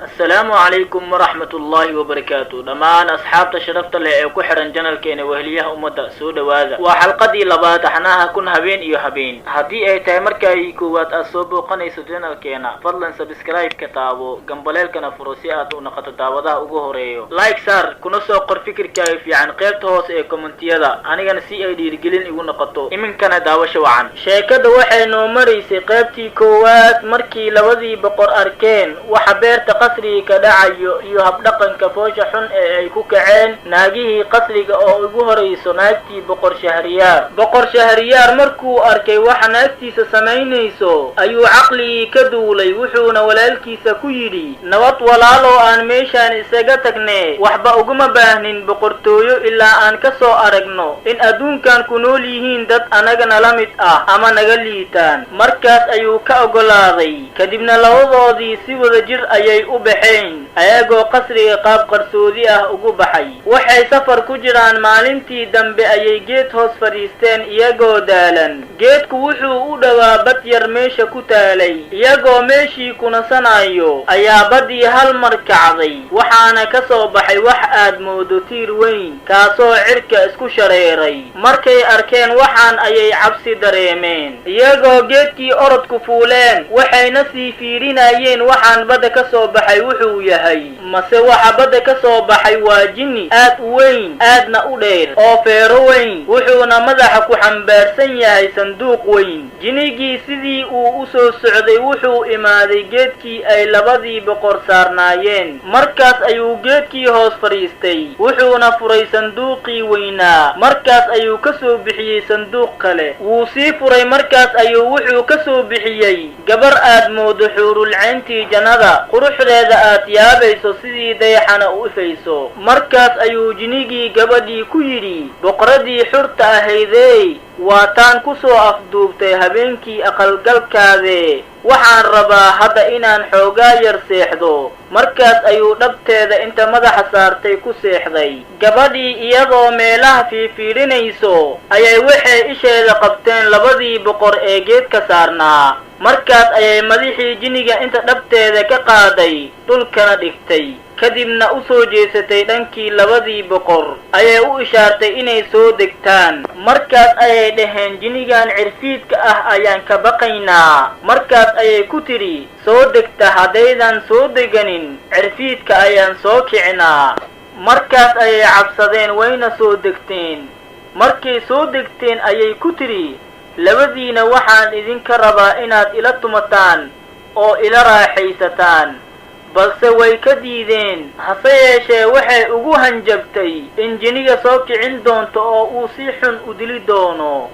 السلام عليكم ورحمة الله وبركاته. دمان أصحاب شرفت اللي كحرن جنال كين وهليه أمدا سود وهذا وحلقة لبات حناها كن هبين إيو هبين هدي أي تامر كاي كوات أصوبو قنيس جنال كينا فضلا سبسكرايب كتابو جنباليل كنا فروسيات ونقط تاوضا وغوريو لايك سار كنا سوقر فكر كايف عن قيبت هوس اي كومنتيادا أنا سي اي دي رجلين إيو نقطو إمن كان داوش وعن شاكد وحي نومريسي قيبتي كوات مركي لوذي بقر أركين وحبير قصري كدعيو يهب دقن كفوشة حن اي كوكعين ناقيه قصري او اغهريسو ناكتي بقر شهريار مركو اركي وحا ناكتي سسمينيسو ايو عقلي كدولي وحونا ولالكي سكويري نوات ولالو ان ميشان اساقتكني وحبا اقم باهنين بقرتويو الا ان كسو ارقنو ان ادون كان كنوليهين داد اناقنا لمت اما نغليتان مركز ايو كاقلاضي كدبنا لوضوضي سيو ذا جر ايي ubaxayn ayagoo qasriga qaab qarsoodi ah ugu baxay waxay safar ku jiraan maalintii dambe ayay geed hoos fadhiisteen iyagoo daalan geedku wuxuu u dhawaa bad yar meesha ku taalay iyagoo meeshii kunasanayo ayaa badii hal mar kacday waxaana ka soo baxay wax aad moodo tiir weyn kaasoo cirka isku shareeray markay arkeen waxaan ayay cabsi dareemeen iyagoo geedkii orodku fuuleen waxayna sii fiirinayeen waxaan badda ka soo baxay wuxuu yahay mase waxa badda ka soo baxay waa jinni aad u weyn aadna u dheer oo feero weyn wuxuuna madaxa ku xambaarsan yahay sanduuq weyn jinnigii sidii uu u soo socday wuxuu imaaday geedkii ay labadii boqor saarnaayeen markaas ayuu geedkii hoos fadhiistay wuxuuna furay sanduuqii weynaa markaas ayuu ka soo bixiyey sanduuq kale wuu sii furay markaas ayuu wuxuu ka soo bixiyey gabar aad moodo xuurulcayntii jannada quruxdeeda aad yaabayso sidii dayaxana u ifayso markaas ayuu jinnigii gabadhii ku yidhi boqoradii xurta ahaydey waa taan ku soo afduubtay habeenkii aqalgalkaade waxaan rabaa hadda inaan xoogaa yar seexdo markaas ayuu dhabteeda inta madaxa saartay ku seexday gabadhii iyadoo meelaha fiifiidhinayso ayay waxay isheeda qabteen labadii boqor ee geedka saarnaa markaas ayay madaxii jinniga inta dhabteeda ka qaaday dhulkana dhigtay kadibna u soo jeesatay dhankii labadii boqor ayay u ishaartay inay soo degtaan markaas ayay dhaheen jinnigan cirfiidka ah ayaan ka baqaynaa markaas ayay ku tidhi soo degta haddaydan soo deganin cirfiidka ayaan soo kicinaa markaas ayay cabsadeen wayna soo degteen markay soo degteen ayay ku tidhi labadiina waxaan idinka rabaa inaad ila tumataan oo ila raaxaysataan balse way ka diideen hase yeeshee waxay ugu hanjabtay in jinniga soo kicin doonto oo uu si xun u dili doono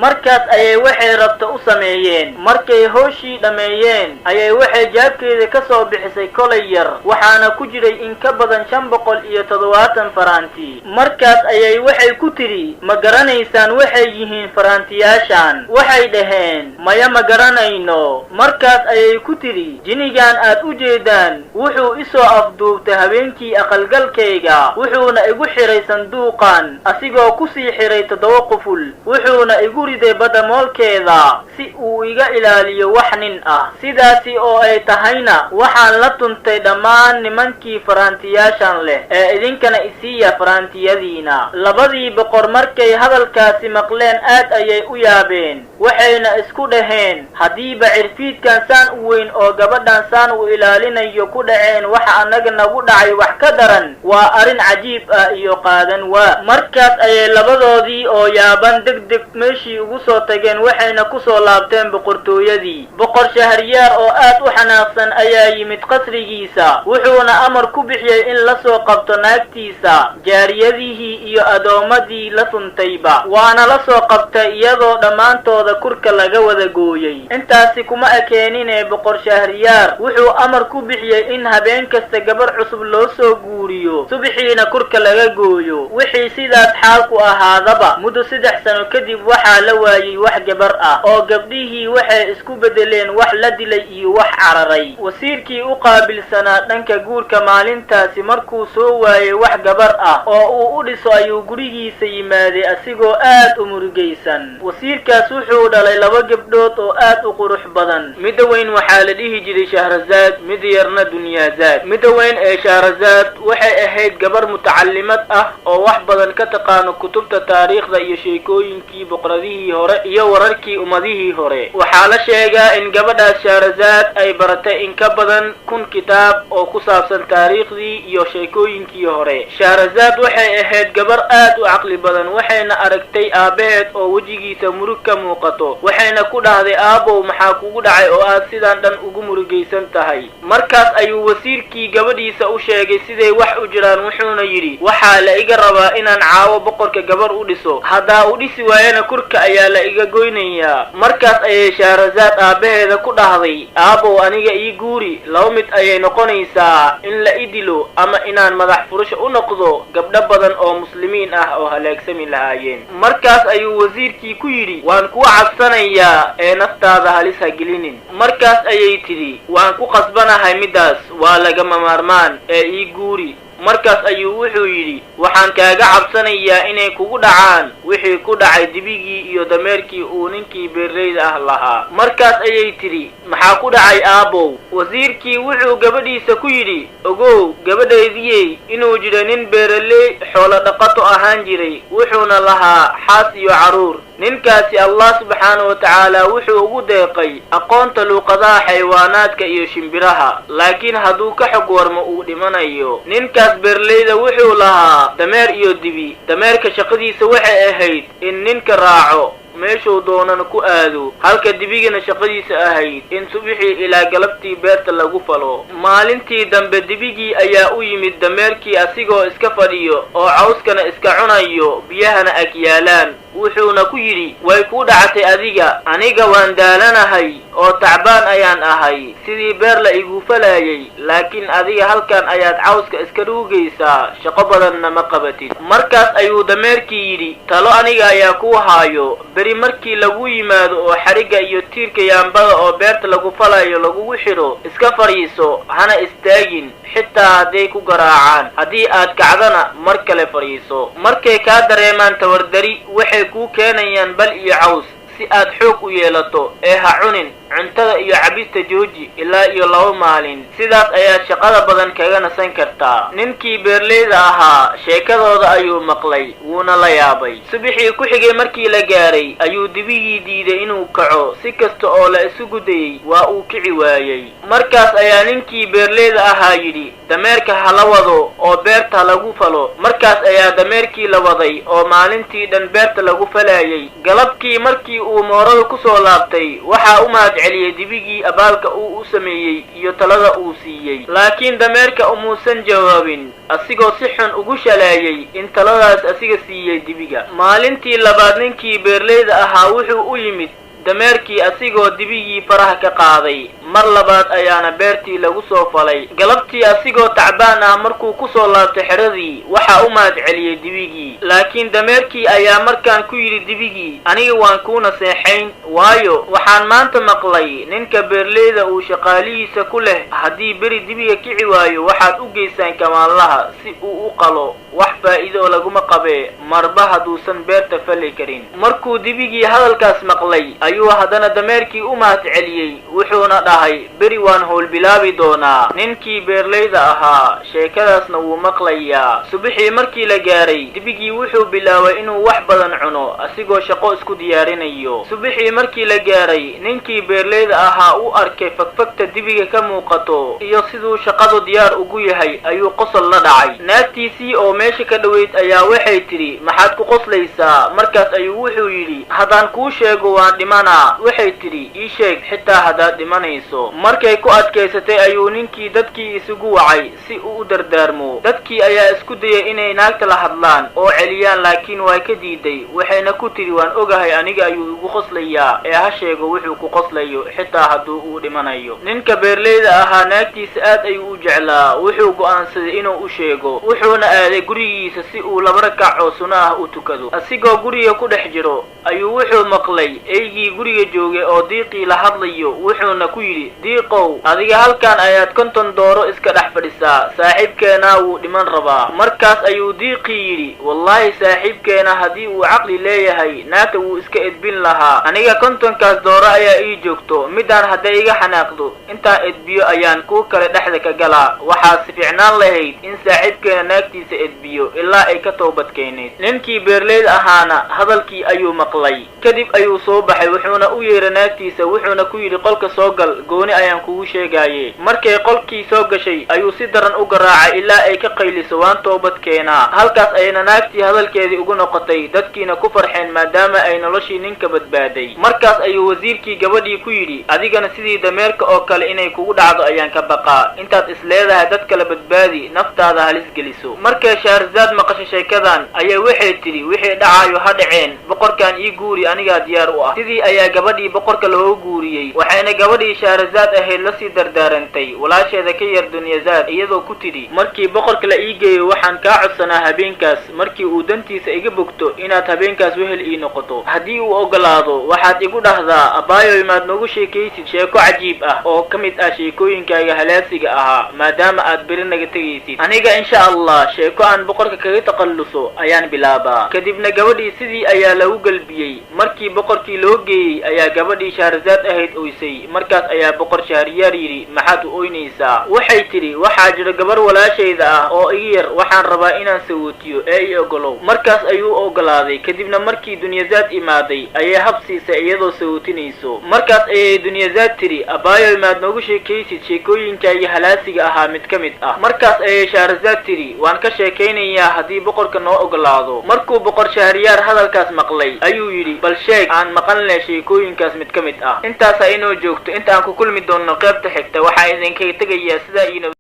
markaas ayay waxay rabta u sameeyeen markay hooshii dhammeeyeen ayay waxay jaabkeeda ka soo bixisay kolay yar waxaana ku jiray in ka badan 570 faraanti markaas ayay waxay ku tidhi ma garanaysaan waxay yihiin faraantiyaashaan waxay dhaheen maya ma garanayno markaas ayay ku tidhi jinnigan aad u jeedaan wuxuu isoo afduubtay habeenkii aqalgalkayga wuxuuna igu xiray sanduuqan asigoo ku sii xiray 7 quful wuxuuna igu riday badda moolkeeda si uu iga ilaaliyo wax nin ah sidaasi oo ay tahayna waxaan la tuntay dhammaan nimankii faraantiyaashan leh ee idinkana isiiya faraantiyadiina labadii boqor markay hadalkaasi maqleen aad ayay u yaabeen waxayna isku dhaheen haddiiba cirfiidkan saan u weyn oo gabadhan saan u ilaalinayo ku dhaceen waxa anaga nagu dhacay wax ka daran waa arin cajiib ah iyo qaadan waa markaas ayay labadoodii oo yaaban degdeg meeshii ugu soo tageen waxayna ku soo laabteen boqortooyadii boqor shahriyaar oo aad u xanaaqsan ayaa yimid qasrigiisa wuxuuna amar ku bixiyey in la soo qabto naagtiisa jaariyadihii iyo adoomadii la suntayba waana la soo qabtay iyadoo dhammaantooda kurka laga wada gooyey intaasi kuma ekeeninee boqor shahriyaar wuxuu amar ku bixiyey in habeen kasta gabar cusub loo soo guuriyo subaxiina kurka laga gooyo wixii sidaas xaalku ahaadaba muddo 3 sano kadib waxaa la waayay wax gabar ah oo gabdhihii waxay isku bedeleen wax la dilay iyo wax cararay wasiirkii u qaabilsanaa dhanka guurka maalintaasi markuu soo waayay wax gabar ah oo uu u dhiso ayuu gurigiisa yimaaday asigoo aad u murugaysan wasiirkaas wuxuu wuxuu dhalay laba gabdhood oo aad u qurux badan. midda weyn waxaa la dhihi jiray Shahrazad, mid yarna Dunyazaad. midda weyn ee Shahrazad waxay ahayd gabar mutacallimad ah oo wax badan ka taqaano kutubta taariikhda iyo sheekooyinkii boqoradihii hore iyo wararkii ummadihii hore. waxaa la sheegaa in gabadhaas Shahrazad ay baratay in ka badan 1000 kitaab oo ku saabsan taariikhdii iyo sheekooyinkii hore. Shahrazad waxay ahayd gabar aad u caqli badan, waxayna aragtay aabaheed oo wejigiisa murug ka muuqato. waxayna ku dhahday, aabow maxaa kugu dhacay oo aad sidaan dhan ugu murugaysan tahay? markaas ayuu wasiirkii gabadhiisa u sheegay siday wax u jiraan, wuxuuna yidhi, waxaa la iga rabaa inaan caawo boqorka gabar u dhiso, haddaa u dhisi waayana kurka ayaa la iga goynayaa. markaas ayay Shahrazad aabaheeda ku dhahday, aabow aniga ii guuri, laba mid ayay noqonaysaa, in la idilo ama inaan madax furasho u noqdo gabdho badan oo muslimiin ah oo halaagsami lahaayeen. markaas ayuu wasiirkii ku yidhi, waan kuwa cabsanayaa ee naftaada halis ha gelinin. markaas ayay tidhi, waan ku qasbanahay midaas, waa lagama maarmaan ee ii guuri. markaas ayuu wuxuu yidhi, waxaan kaaga cabsanayaa inay kugu dhacaan wixii ku dhacay dibigii iyo dameerkii uu ninkii beerleyda ah lahaa. markaas ayay tidhi, maxaa ku dhacay aabow? wasiirkii wuxuu gabadhiisa ku yidhi, ogow gabadhaydiyey inuu jiro nin beeraley xoolo dhaqato ahaan jiray, wuxuuna lahaa xaas iyo carruur. ninkaasi Allah subxaanahu wa tacaala wuxuu ugu deeqay aqoonta luuqadaha xayawaanaadka iyo shimbiraha, laakiin hadduu ka xog warmo uu dhimanayo. ninkaas beerleyda wuxuu lahaa dameer iyo dibi. dameerka shaqadiisa waxay ahayd in ninka raaco meeshuu doonana ku aado, halka dibigana shaqadiisa ahayd in subixii ilaa galabtii beerta lagu falo. maalintii dambe dibigii ayaa u yimid dameerkii asigoo iska fadhiyo oo cawskana iska cunayo, biyahana ag yaalaan. wuxuuna ku yidhi, way kuu dhacatay adiga, aniga waan daalanahay oo tacbaan ayaan ahay, sidii beer la igu falayay, laakiin adiga halkan ayaad cawska iska ruugaysaa, shaqo badanna ma qabatid. markaas ayuu dameerkii yidhi, talo aniga ayaa kuu haayo, beri markii lagu yimaado oo xarigga iyo tiirka yaambada oo beerta lagu falayo lagugu xidho, iska fadhiiso, hana istaagin xitaa hadday ku garaacaan. haddii aad kacdana mar kale fadhiiso. markay kaa dareemaan tawardari waxay kuu keenayaan bal iyo caws si aad xoog u yeelato, ee ha cunin cuntada iyo cabista jooji ilaa iyo 2 maalin. sidaas ayaad shaqada badan kaga nasan kartaa. ninkii beerleyda ahaa sheekadooda ayuu maqlay, wuuna la yaabay. subixii ku xigay markii la gaaray ayuu dibigii diiday inuu kaco, si kasta oo la isugu dayey waa uu kici waayey. markaas ayaa ninkii beerleyda ahaa yidhi, dameerka ha la wado oo beerta lagu falo. markaas ayaa dameerkii la waday oo maalintii dhan beerta lagu falayay. galabkii markii uu moorada ku soo laabtay, waxaa u mahad celiyay dibigii abaalka uu u sameeyey iyo talada uu siiyey, laakiin dameerka umuusan jawaabin, asigoo si xun ugu shalaayay in taladaas asiga siiyey dibiga. maalintii labaad ninkii beerleyda ahaa wuxuu u yimid dameerkii asigoo dibigii faraha ka qaaday. mar labaad ayaana beertii lagu soo falay. galabtii asigoo tacbaan ah markuu ku soo laabtay xeradii, waxaa u mahad celiyey dibigii, laakiin dameerkii ayaa markaan ku yidhi dibigii, aniga waan kuu naseexayn, waayo waxaan maanta maqlay ninka beerleyda uu shaqaalihiisa ku leh, haddii beri dibiga kici waayo waxaad u geysaan kamaanlaha si uu u qalo, wax faa'iido laguma qabee, marba hadduusan beerta fali karin. markuu dibigii hadalkaas maqlay ayuu haddana dameerkii u mahad celiyey, wuxuuna dhahay, beri waan howl bilaabi doonaa. ninkii beerleyda ahaa sheekadaasna wuu maqlayaa. subixii markii la gaaray, dibigii wuxuu bilaabay inuu wax badan cuno asigoo shaqo isku diyaarinayo. subixii markii la gaaray, ninkii beerleyda ahaa u arkay fagfagta dibiga ka muuqato iyo siduu shaqadu diyaar ugu yahay, ayuu qosol la dhacay. naagtiisii oo meesha ka dhoweyd ayaa waxay tidhi, maxaad ku qoslaysaa? markaas ayuu wuxuu yidhi, haddaan kuu sheego waan dhimanaa. waxay tidhi, ii sheeg xitaa haddaad dhimanayso. markay ku adkaysatay ayuu ninkii dadkii isugu wacay si uu u dardaarmo. dadkii ayaa isku dayay inay naagta la hadlaan oo celiyaan, laakiin waa ka diiday. waxayna ku tidhi, waan ogahay aniga ayuu igu qoslayaa, ee ha sheego wuxuu ku qoslayo xitaa hadduu uu dhimanayo. ninka beerleyda ahaa naagtiisa aad ayuu u jeclaa, wuxuu go'aansaday inuu u sheego. wuxuuna aaday gurigiisa si uu 2 rakac oo sunno ah u tukado. asigoo guriga ku dhex jiro ayuu wuxuu maqlay eygii guriga joogay oo diiqii la hadlayo wuxuuna ku yidhi diiqow adiga halkan ayaad 50 dooro iska dhex fadhisaa saaxiibkeena wuu dhiman rabaa markaas ayuu diiqii yidhi wallahi saaxiibkeena haddii uu caqli leeyahay naagta wuu iska edbin lahaa aniga 50kaas dooro ayaa ii joogto midaan hadday iga xanaaqdo intaa edbiyo ayaan kuu kale dhexda ka galaa waxaa si fiicnaan lahayd in saaxiibkeena naagtiisa edbiyo ilaa ay ka toobad keenayd ninkii beerleyd ahaana hadalkii ayuu maqlay kadib ayuu soo baxay wuxuuna u yeeray naagtiisa wuxuuna ku yidhi qolka soo gal gooni ayaan kugu sheegaye markay qolkii soo gashay ayuu si daran u garaacay ilaa ay ka qayliso waan toobad keenaa halkaas ayayna naagtii hadalkeedii ugu noqotay dadkiina ku farxeen maadaama ay noloshii ninka badbaaday markaas ayuu wasiirkii gabadhii ku yidhi adigana sidii dameerka oo kale inay kugu dhacdo ayaan ka baqaa intaad isleedahay dad kala badbaadi naftaada halis geliso markay Shahrazad maqashay sheekadan ayaa waxay tiri wixii dhacayo ha dhaceen boqorkan ii guuri aniga diyaar u ah sidii ayaa gabadhii boqorka loo guuriyay waxayna gabadhii Shahrazad ahayd la sii dardaarantay walaasheeda ka yar Dunyazad iyadoo ku tiri markii boqorka la ii geeyo waxaan ka codsanaa habeenkaas markii uu dantiisa iga bogto inaad habeenkaas wehel ii noqoto haddii uu ogolaado waxaad igu dhahdaa abaayo imaad noogu sheekaysid sheeko cajiib ah oo ka mid ah sheekooyinkaaga halaasiga ahaa maadaama aad beri naga tegaysid aniga insha Allah sheeko aan boqorka kaga taqalluso ayaan bilaabaa kadibna gabadhii sidii ayaa lagu galbiyay markii boqorkii loo geeyay ayaa gabadhii Shahrazad ahayd oysay markaas ayaa boqor Shahriyaar yiri maxaad u oynaysaa waxay tiri waxaa jira gabar walaashayda ah oo iga yar waxaan rabaa inaan sawootiyo ee ii ogolow markaas ayuu ogolaaday kadibna markii Dunyazad imaaday ayay habsiisay iyadoo sawootinayso markaas ayay Dunyazad tiri abaayo imaad noogu sheekaysid sheekooyinkaaga halaasiga ahaa mid ka mid ah markaas ayay Shahrazad tiri waan ka sheekaynayaa haddii boqorka noo ogolaado markuu boqor Shahriyaar hadalkaas maqlay ayuu yidhi bal sheeg aan maqalnay sheekooyinkaas mid ka mid ah intaas inoo joogto inta aan ku kulmi doono qaybta xigta waxaa idinkaga tegayaa sidaa